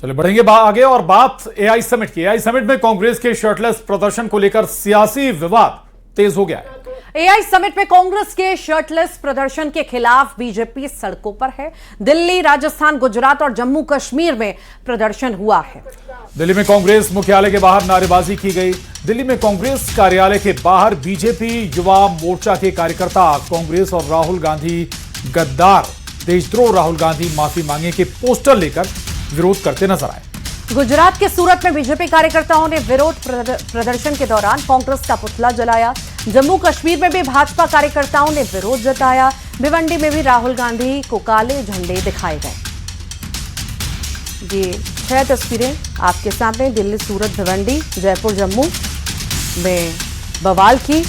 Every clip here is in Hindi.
चलिए बढ़ेंगे आगे और बात एआई समिट की। एआई समिट में कांग्रेस के शर्टलेस प्रदर्शन को लेकर सियासी विवाद तेज हो गया है। एआई समिट में कांग्रेस के शर्टलेस प्रदर्शन के खिलाफ बीजेपी सड़कों पर है। दिल्ली, राजस्थान, गुजरात और जम्मू कश्मीर में प्रदर्शन हुआ है। दिल्ली में कांग्रेस मुख्यालय के बाहर नारेबाजी की गई। दिल्ली में कांग्रेस कार्यालय के बाहर बीजेपी युवा मोर्चा के कार्यकर्ता कांग्रेस और राहुल गांधी गद्दार, देशद्रोह राहुल गांधी माफी मांगे के पोस्टर लेकर विरोध करते नजर आए। गुजरात के सूरत में बीजेपी कार्यकर्ताओं ने विरोध प्रदर्शन के दौरान कांग्रेस का पुतला जलाया। जम्मू कश्मीर में भी भाजपा कार्यकर्ताओं ने विरोध जताया। भिवंडी में भी राहुल गांधी को काले झंडे दिखाए गए। ये 6 तस्वीरें आपके सामने दिल्ली, सूरत, भिवंडी, जयपुर, जम्मू में बवाल की।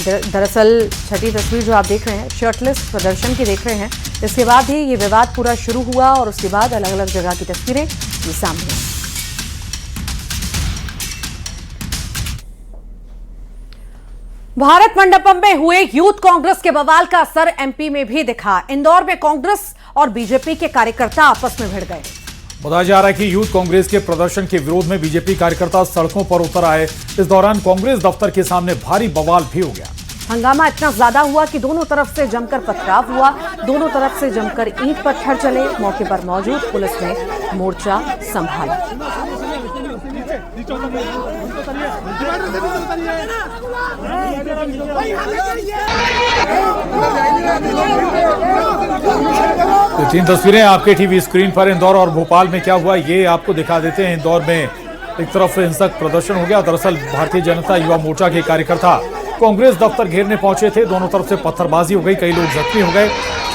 दरअसल छठी तस्वीर जो आप देख रहे हैं शर्टलेस प्रदर्शन की देख रहे हैं। इसके बाद ही ये विवाद पूरा शुरू हुआ और उसके बाद अलग अलग जगह की तस्वीरें ये सामने। भारत मंडपम में हुए यूथ कांग्रेस के बवाल का असर एमपी में भी दिखा। इंदौर में कांग्रेस और बीजेपी के कार्यकर्ता आपस में भिड़ गए। बताया जा रहा है कि यूथ कांग्रेस के प्रदर्शन के विरोध में बीजेपी कार्यकर्ता सड़कों पर उतर आए। इस दौरान कांग्रेस दफ्तर के सामने भारी बवाल भी हो गया। हंगामा इतना ज्यादा हुआ कि दोनों तरफ से जमकर पथराव हुआ। दोनों तरफ से जमकर ईंट पत्थर चले। मौके पर मौजूद पुलिस ने मोर्चा संभाला। तो 3 तस्वीरें आपके टीवी स्क्रीन पर। इंदौर और भोपाल में क्या हुआ ये आपको दिखा देते हैं। इंदौर में एक तरफ हिंसक प्रदर्शन हो गया। दरअसल भारतीय जनता युवा मोर्चा के कार्यकर्ता कांग्रेस दफ्तर घेरने पहुंचे थे। दोनों तरफ से पत्थरबाजी हो गई, कई लोग जख्मी हो गए।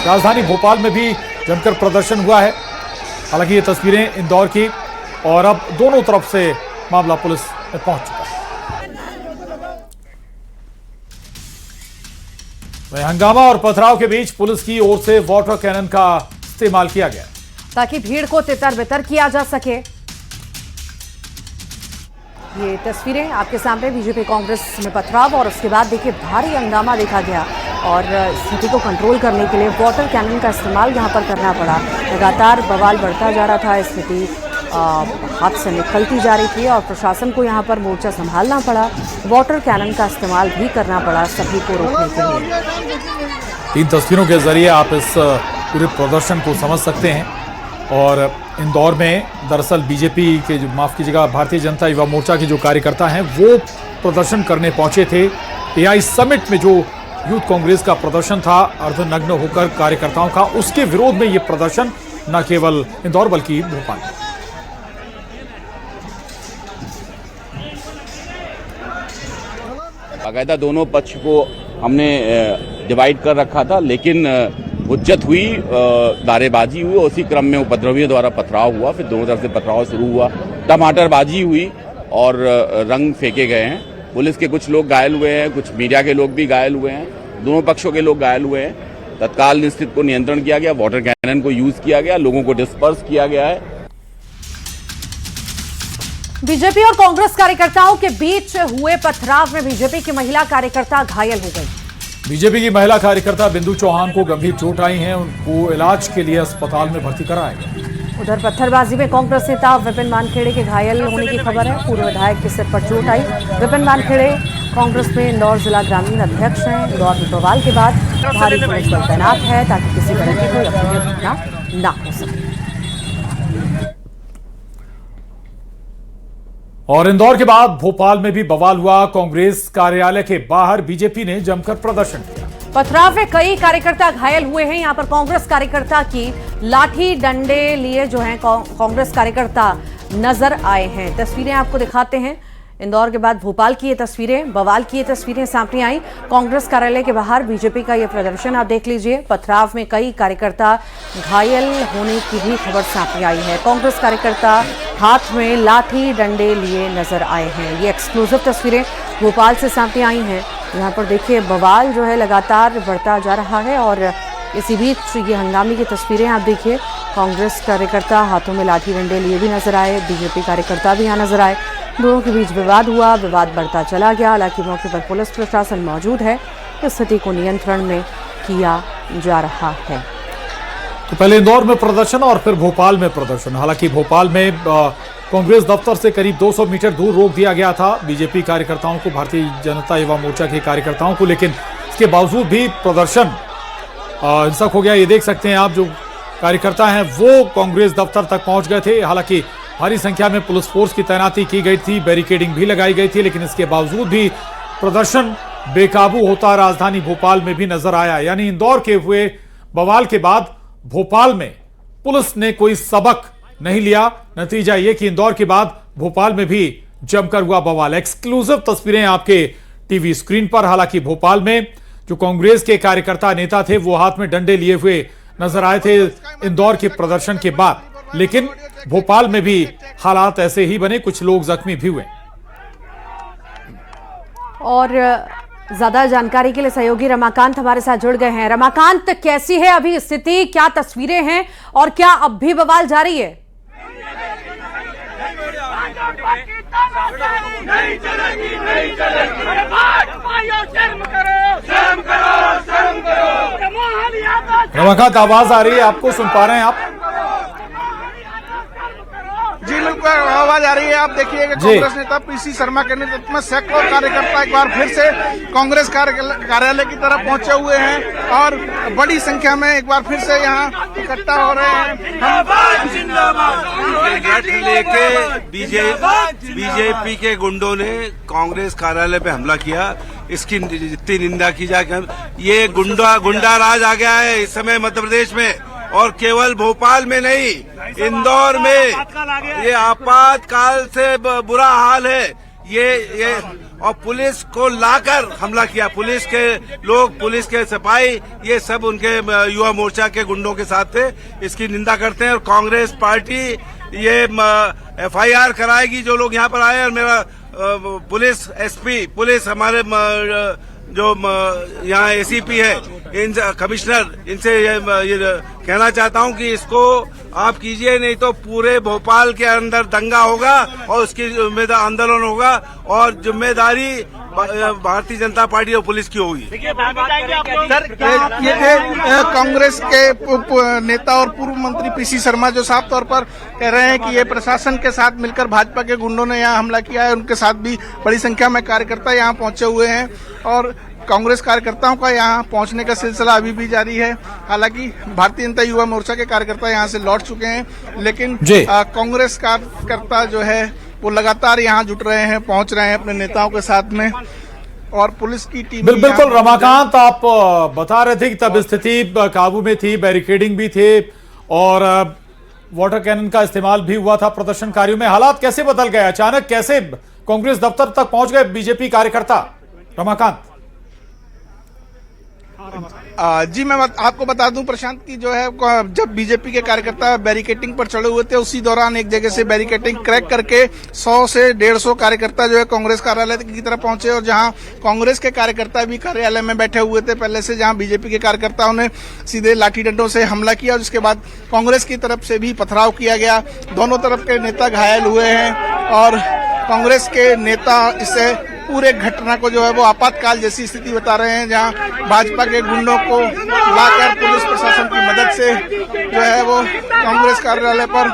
राजधानी भोपाल में भी जमकर प्रदर्शन हुआ है। हालांकि ये तस्वीरें इंदौर की, और अब दोनों तरफ से मामला पुलिस में पहुंच चुका है। हंगामा और पथराव के बीच पुलिस की ओर से वाटर कैनन का इस्तेमाल किया गया ताकि भीड़ को तितर बितर किया जा सके। ये तस्वीरें आपके सामने बीजेपी कांग्रेस में पथराव और उसके बाद देखिए भारी हंगामा देखा गया और स्थिति को कंट्रोल करने के लिए वाटर कैनन का इस्तेमाल यहां पर करना पड़ा। लगातार बवाल बढ़ता जा रहा था, स्थिति हाथ से निकलती जा रही थी और प्रशासन को यहां पर मोर्चा संभालना पड़ा। वाटर कैनन का इस्तेमाल भी करना पड़ा सभी को रोकने के लिए। 3 तस्वीरों के जरिए आप इस पूरे प्रदर्शन को समझ सकते हैं। और इंदौर में दरअसल बीजेपी के जो, माफ कीजिएगा, भारतीय जनता युवा मोर्चा के जो कार्यकर्ता हैं वो प्रदर्शन करने पहुंचे थे। एआई समिट में जो यूथ कांग्रेस का प्रदर्शन था अर्धनग्न होकर कार्यकर्ताओं का, उसके विरोध में ये प्रदर्शन न केवल इंदौर बल्कि भोपाल में। बाकायदा दोनों पक्ष को हमने डिवाइड कर रखा था, लेकिन हुज्जत हुई, नारेबाजी हुई, उसी क्रम में उपद्रवियों द्वारा पथराव हुआ। फिर दोनों तरफ से पथराव शुरू हुआ, टमाटरबाजी हुई और रंग फेंके गए हैं। पुलिस के कुछ लोग घायल हुए हैं, कुछ मीडिया के लोग भी घायल हुए हैं, दोनों पक्षों के लोग घायल हुए हैं। तत्काल स्थिति को नियंत्रण किया गया, वाटर कैनन को यूज किया गया, लोगों को डिस्पर्स किया गया है। बीजेपी और कांग्रेस कार्यकर्ताओं के बीच हुए पथराव में बीजेपी की महिला कार्यकर्ता घायल हो गई। बीजेपी की महिला कार्यकर्ता बिंदु चौहान को गंभीर चोट आई है। उनको इलाज के लिए अस्पताल में भर्ती कराया गया। उधर पत्थरबाजी में कांग्रेस नेता विपिन वानखेड़े के घायल होने की खबर है। पूर्व विधायक के सिर पर चोट आई। विपिन वानखेड़े कांग्रेस में इंदौर जिला ग्रामीण अध्यक्ष हैं। इंदौर में बवाल के बाद भारी पुलिस बल तैनात है ताकि किसी तरह की कोई अप्रिय घटना न हो सके। और इंदौर के बाद भोपाल में भी बवाल हुआ। कांग्रेस कार्यालय के बाहर बीजेपी ने जमकर प्रदर्शन किया। पथराव में कई कार्यकर्ता घायल हुए हैं। यहां पर कांग्रेस कार्यकर्ता की लाठी डंडे लिए जो हैं कांग्रेस कार्यकर्ता नजर आए हैं। तस्वीरें आपको दिखाते हैं। इंदौर के बाद भोपाल की ये तस्वीरें, बवाल की ये तस्वीरें सामने आई। कांग्रेस कार्यालय के बाहर बीजेपी का ये प्रदर्शन आप देख लीजिए। पथराव में कई कार्यकर्ता घायल होने की भी खबर सामने आई है। कांग्रेस कार्यकर्ता हाथ में लाठी डंडे लिए नजर आए हैं। ये एक्सक्लूसिव तस्वीरें भोपाल से सामने आई हैं। यहाँ पर देखिए बवाल जो है लगातार बढ़ता जा रहा है और इसी बीच ये हंगामे की तस्वीरें आप देखिए। कांग्रेस कार्यकर्ता हाथों में लाठी डंडे लिए भी नजर आए, बीजेपी कार्यकर्ता भी यहाँ नजर आए। दोनों के बीच विवाद हुआ, विवाद बढ़ता चला गया। हालांकि मौके पर पुलिस प्रशासन मौजूद है, स्थिति को नियंत्रण में किया जा रहा है। तो पहले इंदौर में प्रदर्शन और फिर भोपाल में प्रदर्शन। हालांकि भोपाल में कांग्रेस दफ्तर से करीब 200 मीटर दूर रोक दिया गया था बीजेपी कार्यकर्ताओं को, भारतीय जनता युवा मोर्चा के कार्यकर्ताओं को, लेकिन इसके बावजूद भी प्रदर्शन हिंसक हो गया। ये देख सकते हैं आप, जो कार्यकर्ता हैं वो कांग्रेस दफ्तर तक पहुंच गए थे। हालांकि भारी संख्या में पुलिस फोर्स की तैनाती की गई थी, बैरिकेडिंग भी लगाई गई थी, लेकिन इसके बावजूद भी प्रदर्शन बेकाबू होता राजधानी भोपाल में भी नजर आया। यानी इंदौर के हुए बवाल के बाद भोपाल में पुलिस ने कोई सबक नहीं लिया। नतीजा यह कि इंदौर के बाद भोपाल में भी जमकर हुआ बवाल। एक्सक्लूसिव तस्वीरें आपके टीवी स्क्रीन पर। हालांकि भोपाल में जो कांग्रेस के कार्यकर्ता नेता थे वो हाथ में डंडे लिए हुए नजर आए थे इंदौर के प्रदर्शन के बाद, लेकिन भोपाल में भी हालात ऐसे ही बने, कुछ लोग जख्मी भी हुए। और ज्यादा जानकारी के लिए सहयोगी रमाकांत हमारे साथ जुड़ गए हैं। रमाकांत, कैसी है अभी स्थिति, क्या तस्वीरें हैं और क्या अब भी बवाल जारी है? नहीं चलेगी, नहीं चलेगी। शर्म करो, शर्म करो, शर्म करो। रमाकांत, आवाज आ रही है आपको, सुन पा रहे हैं आप? जी बिल्कुल आवाज आ रही है। आप देखिए कि कांग्रेस नेता पीसी शर्मा के नेतृत्व में सैकड़ों कार्यकर्ता एक बार फिर से कांग्रेस कार्यालय की तरफ पहुंचे हुए हैं और बड़ी संख्या में एक बार फिर से यहां इकट्ठा हो रहे हैं। लेके बीजेपी के गुंडों ने कांग्रेस कार्यालय पे हमला किया, इसकी जितनी निंदा की जाए। ये गुंडा राज आ गया है इस समय मध्य प्रदेश में, और केवल भोपाल में नहीं, इंदौर में ये आपातकाल से बुरा हाल है। ये और पुलिस को लाकर हमला किया। पुलिस के लोग, पुलिस के सिपाही, ये सब उनके युवा मोर्चा के गुंडों के साथ थे। इसकी निंदा करते हैं और कांग्रेस पार्टी ये FIR कराएगी जो लोग यहाँ पर आए। और मेरा पुलिस SP, पुलिस हमारे जो यहाँ ACP है, इन कमिश्नर, इनसे ये कहना चाहता हूँ कि इसको आप कीजिए, नहीं तो पूरे भोपाल के अंदर दंगा होगा और उसकी आंदोलन होगा और जिम्मेदारी भारतीय जनता पार्टी और पुलिस की होगी। सर, ये कांग्रेस के नेता और पूर्व मंत्री पीसी शर्मा जो साफ तौर पर कह रहे हैं कि ये प्रशासन के साथ मिलकर भाजपा के गुंडों ने यहाँ हमला किया है। उनके साथ भी बड़ी संख्या में कार्यकर्ता यहाँ पहुंचे हुए हैं और कांग्रेस कार्यकर्ताओं का यहाँ पहुंचने का सिलसिला अभी भी जारी है। हालांकि भारतीय जनता युवा मोर्चा के कार्यकर्ता यहाँ से लौट चुके हैं, लेकिन कांग्रेस कार्यकर्ता जो है वो लगातार यहाँ जुट रहे हैं, पहुंच रहे हैं अपने नेताओं के साथ में। और पुलिस की टीम बिल्कुल रमाकांत, आप बता रहे थे कि तब स्थिति काबू में थी, बैरिकेडिंग भी थे और वाटर कैनन का इस्तेमाल भी हुआ था प्रदर्शनकारियों में। हालात कैसे बदल गए अचानक, कैसे कांग्रेस दफ्तर तक पहुंच गए बीजेपी कार्यकर्ता? रमाकांत जी मैं आपको बता दूं प्रशांत की जो है, जब बीजेपी के कार्यकर्ता बैरिकेटिंग पर चढ़े हुए थे उसी दौरान एक जगह से बैरिकेटिंग क्रैक करके 100 से 150 कार्यकर्ता जो है कांग्रेस कार्यालय की तरफ पहुंचे और जहां कांग्रेस के कार्यकर्ता भी कार्यालय में बैठे हुए थे पहले से, जहां बीजेपी के कार्यकर्ताओं ने सीधे लाठी डंडों से हमला किया और जिसके बाद कांग्रेस की तरफ से भी पथराव किया गया। दोनों तरफ के नेता घायल हुए हैं और कांग्रेस के नेता इसे पूरे घटना को जो है वो आपातकाल जैसी स्थिति बता रहे हैं, जहां भाजपा के गुंडों को लाकर पुलिस प्रशासन की मदद से जो है वो कांग्रेस कार्यालय पर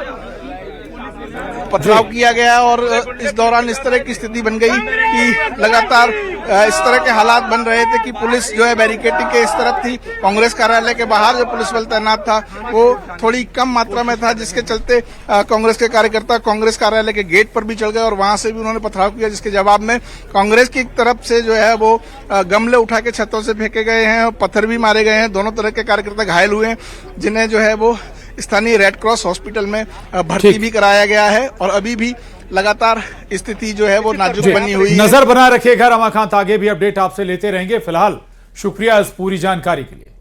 पथराव किया गया और इस दौरान इस तरह की स्थिति बन गई कि लगातार इस तरह के हालात बन रहे थे कि पुलिस जो है बैरिकेडिंग के इस तरफ थी, कांग्रेस कार्यालय के बाहर जो पुलिस बल तैनात था वो थोड़ी कम मात्रा में था, जिसके चलते कांग्रेस के कार्यकर्ता कांग्रेस कार्यालय के गेट पर भी चढ़ गए और वहां से भी उन्होंने पथराव किया, जिसके जवाब में कांग्रेस की तरफ से जो है वो गमले उठा के छतों से फेंके गए हैं और पत्थर भी मारे गए हैं। दोनों तरह के कार्यकर्ता घायल हुए हैं, जिन्हें जो है वो स्थानीय रेड क्रॉस हॉस्पिटल में भर्ती भी कराया गया है और अभी भी लगातार स्थिति जो है वो नाजुक बनी हुई है। नजर बना रखिएगा रमाकांत, आगे भी अपडेट आपसे लेते रहेंगे। फिलहाल शुक्रिया इस पूरी जानकारी के लिए।